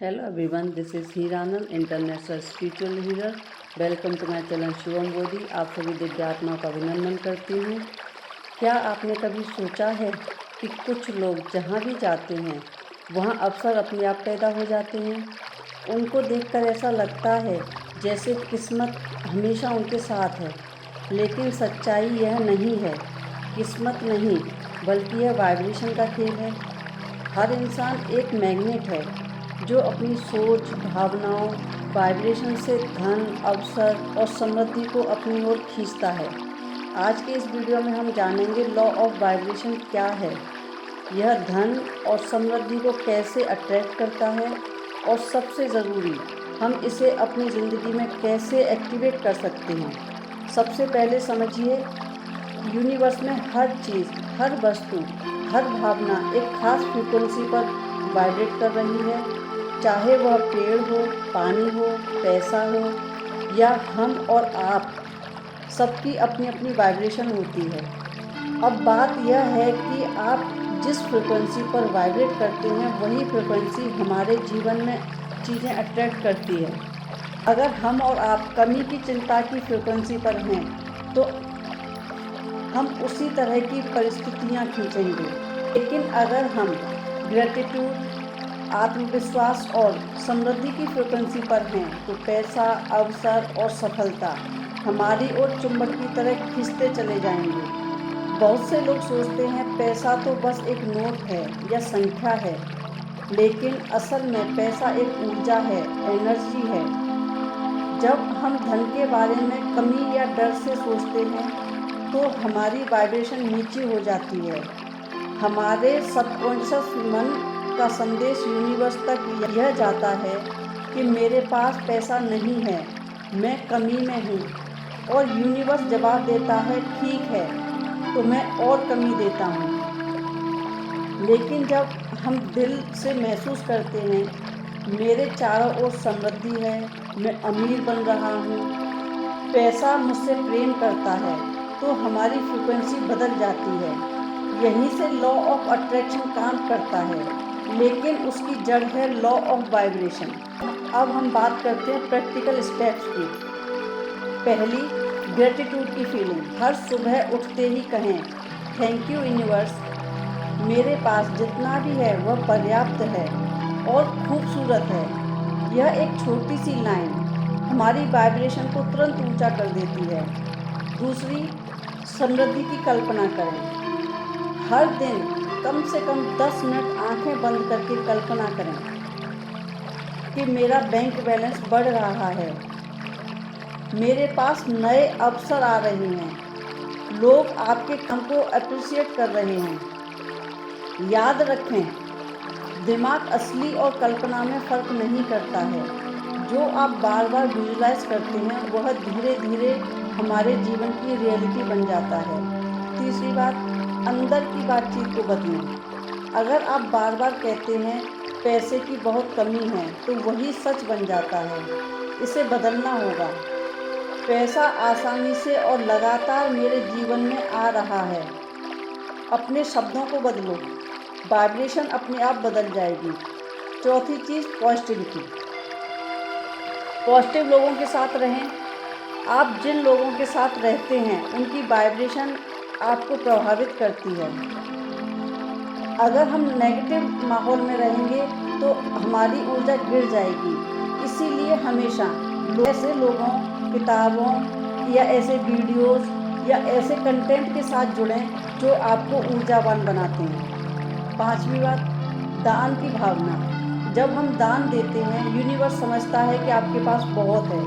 Hello everyone, this is Hiranand, International Spiritual Healer. Welcome to my channel Shivam Bodhi. आप सभी दिव्यात्मा का अभिनंदन करती हूँ। क्या आपने कभी सोचा है कि कुछ लोग जहाँ भी जाते हैं वहाँ अवसर अपने आप पैदा हो जाते हैं। उनको देखकर ऐसा लगता है जैसे किस्मत हमेशा उनके साथ है, लेकिन सच्चाई यह नहीं है। किस्मत नहीं, बल्कि यह वाइब्रेशन का खेल है। हर इंसान एक मैग्नेट है जो अपनी सोच, भावनाओं, वाइब्रेशन से धन, अवसर और समृद्धि को अपनी ओर खींचता है। आज के इस वीडियो में हम जानेंगे लॉ ऑफ वाइब्रेशन क्या है, यह धन और समृद्धि को कैसे अट्रैक्ट करता है और सबसे ज़रूरी, हम इसे अपनी ज़िंदगी में कैसे एक्टिवेट कर सकते हैं। सबसे पहले समझिए, यूनिवर्स में हर चीज़, हर वस्तु, हर भावना एक खास फ्रीक्वेंसी पर वाइब्रेट कर रही है। चाहे वह पेड़ हो, पानी हो, पैसा हो या हम और आप, सबकी अपनी अपनी वाइब्रेशन होती है। अब बात यह है कि आप जिस फ्रीक्वेंसी पर वाइब्रेट करते हैं वही फ्रीक्वेंसी हमारे जीवन में चीज़ें अट्रैक्ट करती है। अगर हम और आप कमी की चिंता की फ्रीक्वेंसी पर हैं तो हम उसी तरह की परिस्थितियाँ खींचेंगे। लेकिन अगर हम ग्रेटिट्यूड, आत्मविश्वास और समृद्धि की फ्रीक्वेंसी पर हैं तो पैसा, अवसर और सफलता हमारी ओर चुंबक की तरह खींचते चले जाएंगे। बहुत से लोग सोचते हैं पैसा तो बस एक नोट है या संख्या है, लेकिन असल में पैसा एक ऊर्जा है, एनर्जी है। जब हम धन के बारे में कमी या डर से सोचते हैं तो हमारी वाइब्रेशन नीचे हो जाती है। हमारे सबकॉन्शियस मन का संदेश यूनिवर्स तक यह जाता है कि मेरे पास पैसा नहीं है, मैं कमी में हूँ, और यूनिवर्स जवाब देता है ठीक है तो मैं और कमी देता हूँ। लेकिन जब हम दिल से महसूस करते हैं मेरे चारों ओर समृद्धि है, मैं अमीर बन रहा हूँ, पैसा मुझसे प्रेम करता है, तो हमारी फ्रीक्वेंसी बदल जाती है। यहीं से लॉ ऑफ अट्रैक्शन काम करता है, लेकिन उसकी जड़ है लॉ ऑफ वाइब्रेशन। अब हम बात करते हैं प्रैक्टिकल स्टेप्स की। पहली, ग्रेटिट्यूड की फीलिंग। हर सुबह उठते ही कहें थैंक यू यूनिवर्स, मेरे पास जितना भी है वह पर्याप्त है और खूबसूरत है। यह एक छोटी सी लाइन हमारी वाइब्रेशन को तुरंत ऊंचा कर देती है। दूसरी, समृद्धि की कल्पना करें। हर दिन कम से कम 10 मिनट आंखें बंद करके कल्पना करें कि मेरा बैंक बैलेंस बढ़ रहा है, मेरे पास नए अवसर आ रहे हैं, लोग आपके काम को अप्रिशिएट कर रहे हैं। याद रखें, दिमाग असली और कल्पना में फ़र्क नहीं करता है। जो आप बार बार विजुलाइज करते हैं वह धीरे धीरे हमारे जीवन की रियलिटी बन जाता है। तीसरी बात, अंदर की बातचीत को बदलें। अगर आप बार बार कहते हैं पैसे की बहुत कमी है तो वही सच बन जाता है। इसे बदलना होगा। पैसा आसानी से और लगातार मेरे जीवन में आ रहा है। अपने शब्दों को बदलो, वाइब्रेशन अपने आप बदल जाएगी। चौथी चीज़, पॉजिटिविटी। पॉजिटिव लोगों के साथ रहें। आप जिन लोगों के साथ रहते हैं उनकी वाइब्रेशन आपको प्रभावित करती है। अगर हम नेगेटिव माहौल में रहेंगे तो हमारी ऊर्जा गिर जाएगी। इसीलिए हमेशा ऐसे लोगों, किताबों या ऐसे वीडियोस या ऐसे कंटेंट के साथ जुड़ें जो आपको ऊर्जावान बनाते हैं। पांचवी बात, दान की भावना। जब हम दान देते हैं यूनिवर्स समझता है कि आपके पास बहुत है,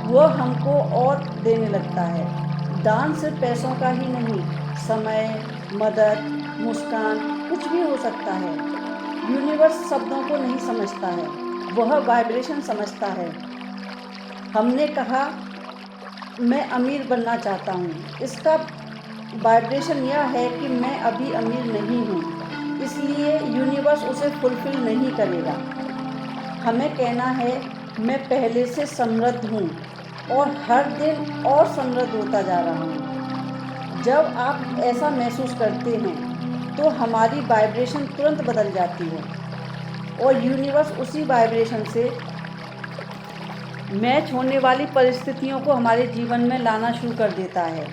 वह हमको और देने लगता है। दान सिर्फ पैसों का ही नहीं, समय, मदद, मुस्कान, कुछ भी हो सकता है। यूनिवर्स शब्दों को नहीं समझता है, वह वाइब्रेशन समझता है। हमने कहा मैं अमीर बनना चाहता हूँ, इसका वाइब्रेशन यह है कि मैं अभी अमीर नहीं हूँ, इसलिए यूनिवर्स उसे फुलफिल नहीं करेगा। हमें कहना है मैं पहले से समृद्ध हूँ और हर दिन और समृद्ध होता जा रहा हूँ। जब आप ऐसा महसूस करते हैं तो हमारी वाइब्रेशन तुरंत बदल जाती है। और यूनिवर्स उसी वाइब्रेशन से मैच होने वाली परिस्थितियों को हमारे जीवन में लाना शुरू कर देता है।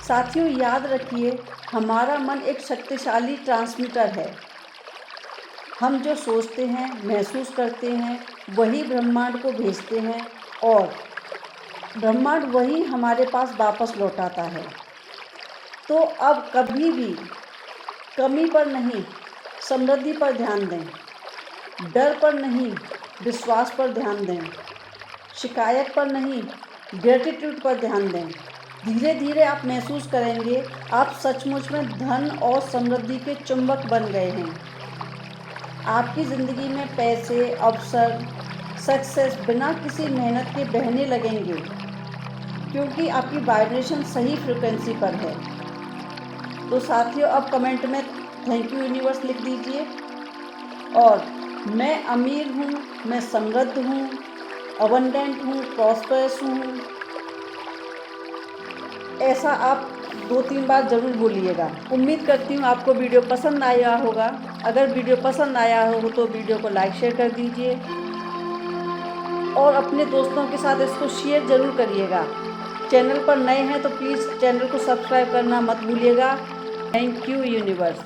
साथियों, याद रखिए, हमारा मन एक शक्तिशाली ट्रांसमीटर है। हम जो सोचते हैं, महसूस करते हैं, वही ब्रह्मांड को भेजते हैं और ब्रह्मांड वही हमारे पास वापस लौटाता है। तो अब कभी भी कमी पर नहीं, समृद्धि पर ध्यान दें। डर पर नहीं, विश्वास पर ध्यान दें। शिकायत पर नहीं, ग्रेटिट्यूड पर ध्यान दें। धीरे धीरे आप महसूस करेंगे आप सचमुच में धन और समृद्धि के चुंबक बन गए हैं। आपकी ज़िंदगी में पैसे, अवसर, सक्सेस बिना किसी मेहनत के बहने लगेंगे, क्योंकि आपकी वाइब्रेशन सही फ्रिक्वेंसी पर है। तो साथियों, अब कमेंट में थैंक यू यूनिवर्स लिख दीजिए और मैं अमीर हूँ, मैं समृद्ध हूँ, अबंडेंट हूँ, प्रॉस्परस हूँ। ऐसा आप 2-3 बार ज़रूर बोलिएगा। उम्मीद करती हूँ आपको वीडियो पसंद आया होगा। अगर वीडियो पसंद आया हो तो वीडियो को लाइक शेयर कर दीजिए और अपने दोस्तों के साथ इसको शेयर ज़रूर करिएगा। चैनल पर नए हैं तो प्लीज़ चैनल को सब्सक्राइब करना मत भूलिएगा। Thank you universe.